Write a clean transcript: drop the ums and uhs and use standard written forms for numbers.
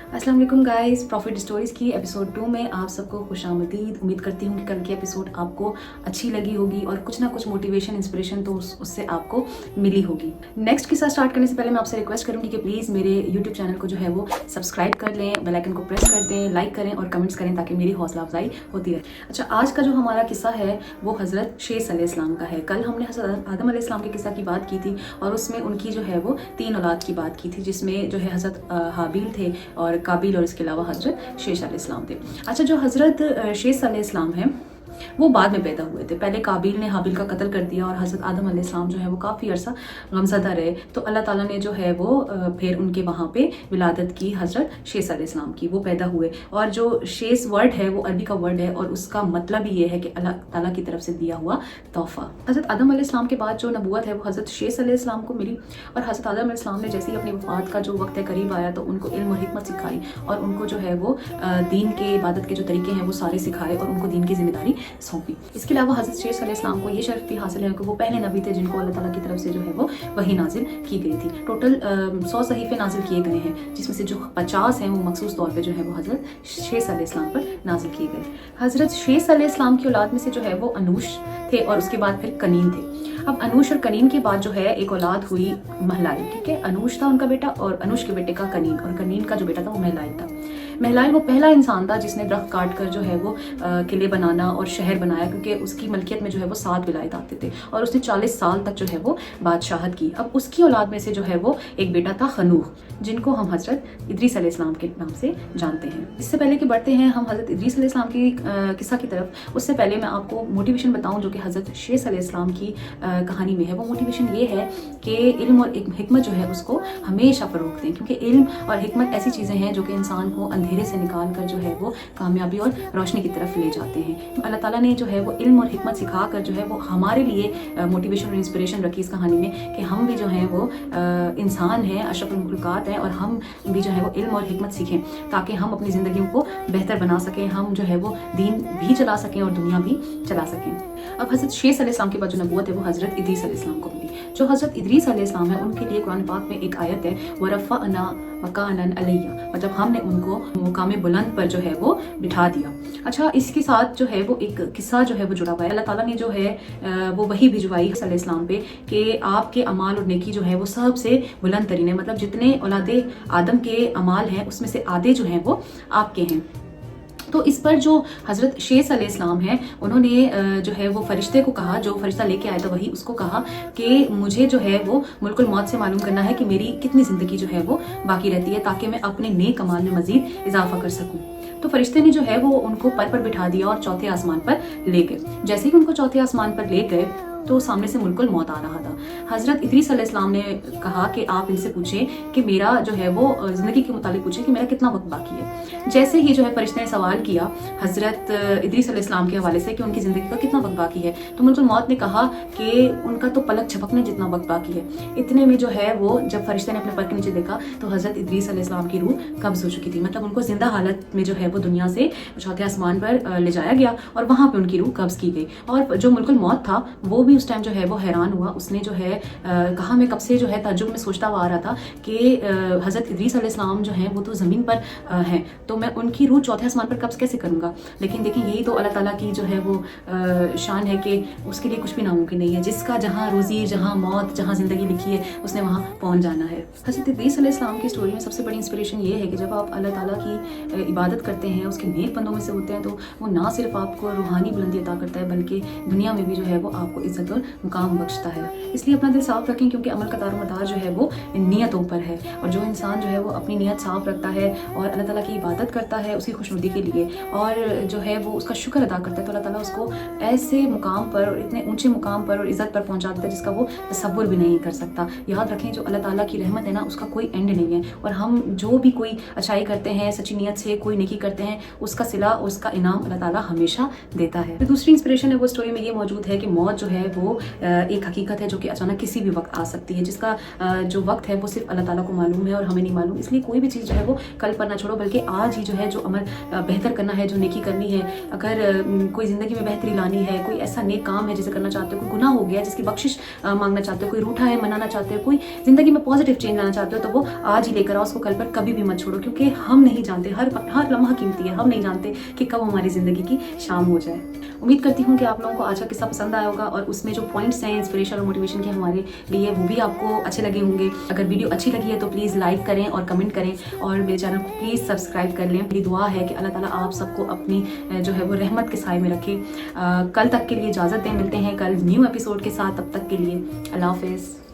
अस्सलाम वालेकुम guys, profit stories की एपिसोड 2 में आप सबको खुशामदीद। उम्मीद करती हूँ कि कल की एपिसोड आपको अच्छी लगी होगी और कुछ ना कुछ मोटिवेशन इंस्पिरेशन तो उससे आपको मिली होगी। नेक्स्ट किस्सा स्टार्ट करने से पहले मैं आपसे रिक्वेस्ट करूँगी कि प्लीज़ मेरे यूट्यूब चैनल को जो है वो सब्सक्राइब कर लें, बेल आइकन को प्रेस कर दें, लाइक करें और कमेंट्स करें ताकि मेरी हौसला अफजाई होती रहे। अच्छा, आज का जो हमारा किस्सा है वो हज़रत शेष अलैहिस्सलाम का है। कल हमने हज़रत आदम अलैहिस्सलाम के किस्सा की बात की थी और उसमें उनकी जो है वो 3 औलाद की बात की थी, जिसमें जो है हज़रत हाबिल थे और काबिल और इसके अलावा हज़रत शेष अलैहिस्सलाम थे। अच्छा, जो हज़रत शेष अलैहिस्सलाम हैं वो बाद में पैदा हुए थे। पहले काबिल ने हाबिल का कत्ल कर दिया और हज़रत आदम अलैहिस्सलाम जो है वो काफ़ी अरसा गमज़दा रहे, तो अल्लाह ताला ने जो है वो फिर उनके वहाँ पे विलादत की हज़रत शेष अलैहिस्सलाम की, वो पैदा हुए। और जो शेष वर्ड है वो अरबी का वर्ड है और उसका मतलब ही ये है कि अल्लाह ताला की तरफ से दिया हुआ तोहफ़ा। हज़रत आदम अलैहिस्सलाम के बाद जो नबूवत है वो हज़रत शेष अलैहिस्सलाम को मिली और हज़रत आदम अलैहिस्सलाम ने जैसे ही अपनी वफ़ात का जो वक्त है करीब आया तो उनको इल्म और हिकमत सिखाई और उनको जो है वो दीन के इबादत के जो तरीके हैं वो सारे सिखाए और उनको दीन की जिम्मेदारी सौंपी। इसके अलावा हज़रत शेष अलैहिस्सलाम को ये शर्फ भी हासिल है कि वो पहले नबी थे जिनको अल्लाह ताला की तरफ से जो है वो वही नाजिल की गई थी। टोटल 100 सहीफ़े नाजिल किए गए हैं, जिसमें से जो 50 हैं वो मखसूस तौर पे जो है वो हज़रत शेष अलैहिस्सलाम पर नाजिल किए गए। हज़रत शेष अलैहिस्सलाम की औलाद में से जो है वो अनूश थे और उसके बाद फिर कनीन थे। अब अनूश और कनीन के बाद जो है एक औलाद हुई महलाई। ठीक है, अनूश था उनका बेटा और अनूश के बेटे का कनीन, और कनीन का जो बेटा था वो महलाई था। महलाई वो पहला इंसान था जिसने दरख्त काट कर जो है वो किले बनाना और शहर बनाया, क्योंकि उसकी मलकियत में जो है वो 7 विलायत आते थे और उसने 40 साल तक जो है वो बादशाहत की। अब उसकी औलाद में से जो है वो एक बेटा था खनूख, जिनको हम हज़रत इदरीस अलैहिस्सलाम के नाम से जानते हैं। इससे पहले कि बढ़ते हैं हम हज़रत इदरीस अलैहिस्सलाम की किस्सा की तरफ, उससे पहले मैं आपको मोटिवेशन बताऊं जो कि हज़रत शेष अलैहिस्सलाम की कहानी में है। वो मोटिवेशन ये है कि इल्म और हिकमत जो है उसको हमेशा फ़रोग़ दें, क्योंकि इल्म और हिकमत ऐसी चीज़ें हैं जो कि इंसान को अंधेरे से निकाल कर जो है वो कामयाबी और रोशनी की तरफ ले जाते हैं। अल्लाह ताला ने जो है वो इल्म और हिकमत सिखा कर जो है वो हमारे लिए मोटिवेशन और इंस्पिरेशन रखी इस कहानी में कि हम भी जो है वो इंसान हैं, अशरफुल मखलूक़ात हैं और हम भी जो है वो इल्म और हिकमत सीखें ताकि हम अपनी ज़िंदगियों को बेहतर बना सकें, हम जो है वो दीन भी चला सकें और दुनिया भी चला सकें। अब हज़रत शेष अलैहिस्सलाम के बाद जो नबूवत है वो हज़रत इदरीस अलैहिस्सलाम को मिली। जो हज़रत इदरीस अलैहिस्सलाम है उनके लिए कुरान पाक में एक आयत है, वरफ़अना मकानन अलैया, मतलब हमने उनको मुकाम बुलंद पर जो है वो बिठा दिया। अच्छा, इसके साथ जो है वो एक किस्सा जो है वो जुड़ा हुआ है। अल्लाह ताला ने जो है वो वही भिजवाई अलैहिस्सलाम पे कि आपके अमाल और नेकी जो है वो सबसे बुलंद तरीन है, मतलब जितने औलादे आदम के अमाल हैं उसमें से आधे जो हैं वो आपके हैं। तो इस पर जो हज़रत शेष अलैहिस्सलाम है उन्होंने जो है वो फरिश्ते को कहा, जो फरिश्ता लेके आया था वही उसको कहा कि मुझे जो है वो मुल्कुल मौत से मालूम करना है कि मेरी कितनी ज़िंदगी जो है वो बाकी रहती है ताकि मैं अपने नेक अमाल में मज़ीद इजाफा कर सकूँ। तो फरिश्ते ने जो है वो उनको पर बिठा दिया और चौथे आसमान पर ले गए। जैसे ही उनको चौथे आसमान पर ले गए तो सामने से मुल्कुल मौत आ रहा था। हज़रत इदरीस अलैहिस्सलाम ने कहा कि आप इनसे पूछें कि मेरा जो है वो ज़िंदगी के मुतालिक पूछें कि मेरा कितना वक्त बाकी है। जैसे ही जो है फरिश्ते ने सवाल किया हज़रत इदरीस अलैहिस्सलाम के हवाले से कि उनकी ज़िंदगी का कितना वक्त बाकी है, तो मुल्कुल मौत ने कहा कि उनका तो पलक झपकने जितना वक्त बाकी है। इतने में जो है वो जब फरिश्ते ने अपने पर के नीचे देखा तो हज़रत इदरीस अलैहिस्सलाम की रूह कब्ज़ हो चुकी थी, मतलब उनको जिंदा हालत में जो है वो दुनिया से चौथे आसमान पर ले जाया गया और वहाँ पर उनकी रूह कब्ज़ की गई। और जो मुल्कुल मौत था वो भी उस टाइम जो है वो हैरान हुआ। उसने जो है कहा, मैं कब से जो है ताज्जुब में सोचता हुआ आ रहा था कि हज़रत इदरीस अलैहिस्सलाम जो हैं वो तो ज़मीन पर हैं, तो मैं उनकी रूह चौथे आसमान पर कब्ज़ कैसे करूँगा। लेकिन देखिए यही तो अल्लाह ताला की जो है वो शान है कि उसके लिए कुछ भी नामुमकिन नहीं है। जिसका जहाँ रोज़ी, जहाँ मौत, जहाँ ज़िंदगी लिखी है उसने वहाँ पहुँच जाना है। हज़रत इदरीस अलैहिस्सलाम की स्टोरी में सबसे बड़ी इंस्पिरेशन ये है कि जब आप अल्लाह ताला की इबादत करते हैं, उसके नेक बंदों में से होते हैं, तो वो ना सिर्फ आपको रूहानी बुलंदी अता करता है बल्कि दुनिया में भी जो है वो आपको इज़्ज़त और मुकाम बख्शता है। इसलिए अपना दिल साफ रखें, क्योंकि अमल का दारोमदार जो है वो नियतों पर है और जो इंसान जो है वो अपनी नियत साफ रखता है और अल्लाह ताला की इबादत करता है उसकी खुशनुदी के लिए और जो है वो उसका शुक्र अदा करता है, तो अल्लाह ताला उसको ऐसे मुकाम पर, इतने ऊंचे मुकाम पर और इज़्ज़त पर पहुंचा देता है जिसका वो तसव्वुर भी नहीं कर सकता। याद रखें, जो अल्लाह ताला की रहमत है ना उसका कोई एंड नहीं है और हम जो भी कोई अच्छाई करते हैं, सच्ची नीयत से कोई नेकी करते हैं, उसका सिला, उसका इनाम अल्लाह ताला हमेशा देता है। तो दूसरी इंस्पिरेशन है वो स्टोरी में ये मौजूद है कि मौत जो है है वो एक हकीकत है जो कि अचानक किसी भी वक्त आ सकती है, जिसका जो वक्त है वो सिर्फ अल्लाह ताला को मालूम है और हमें नहीं मालूम। इसलिए कोई भी चीज़ जो है वो कल पर ना छोड़ो, बल्कि आज ही जो है जो अमल बेहतर करना है, जो नेकी करनी है। अगर कोई ज़िंदगी में बेहतरी लानी है, कोई ऐसा नेक काम है जिसे करना चाहते हो, कोई गुनाह हो गया जिसकी बख्शिश मांगना चाहते हो, कोई रूठा है मनाना चाहते हो, कोई ज़िंदगी में पॉजिटिव चेंज लाना चाहते हो, तो वो आज ही लेकर आओ, उसको कल पर कभी भी मत छोड़ो। क्योंकि हम नहीं जानते, हर लम्हा कीमती है, हम नहीं जानते कि कब हमारी ज़िंदगी की शाम हो जाए। उम्मीद करती हूँ कि आप लोगों को आज का किस्सा पसंद आया होगा और उसमें जो पॉइंट्स हैं इंस्पिरेशन और मोटिवेशन के हमारे लिए, वो भी आपको अच्छे लगे होंगे। अगर वीडियो अच्छी लगी है तो प्लीज़ लाइक करें और कमेंट करें और मेरे चैनल को प्लीज़ सब्सक्राइब कर लें। मेरी दुआ है कि अल्लाह ताला आप सबको अपनी जो है वो रहमत के साए में रखे। कल तक के लिए इजाज़त दें, मिलते हैं कल न्यू एपिसोड के साथ। तब तक के लिए अल्लाह हाफिज़।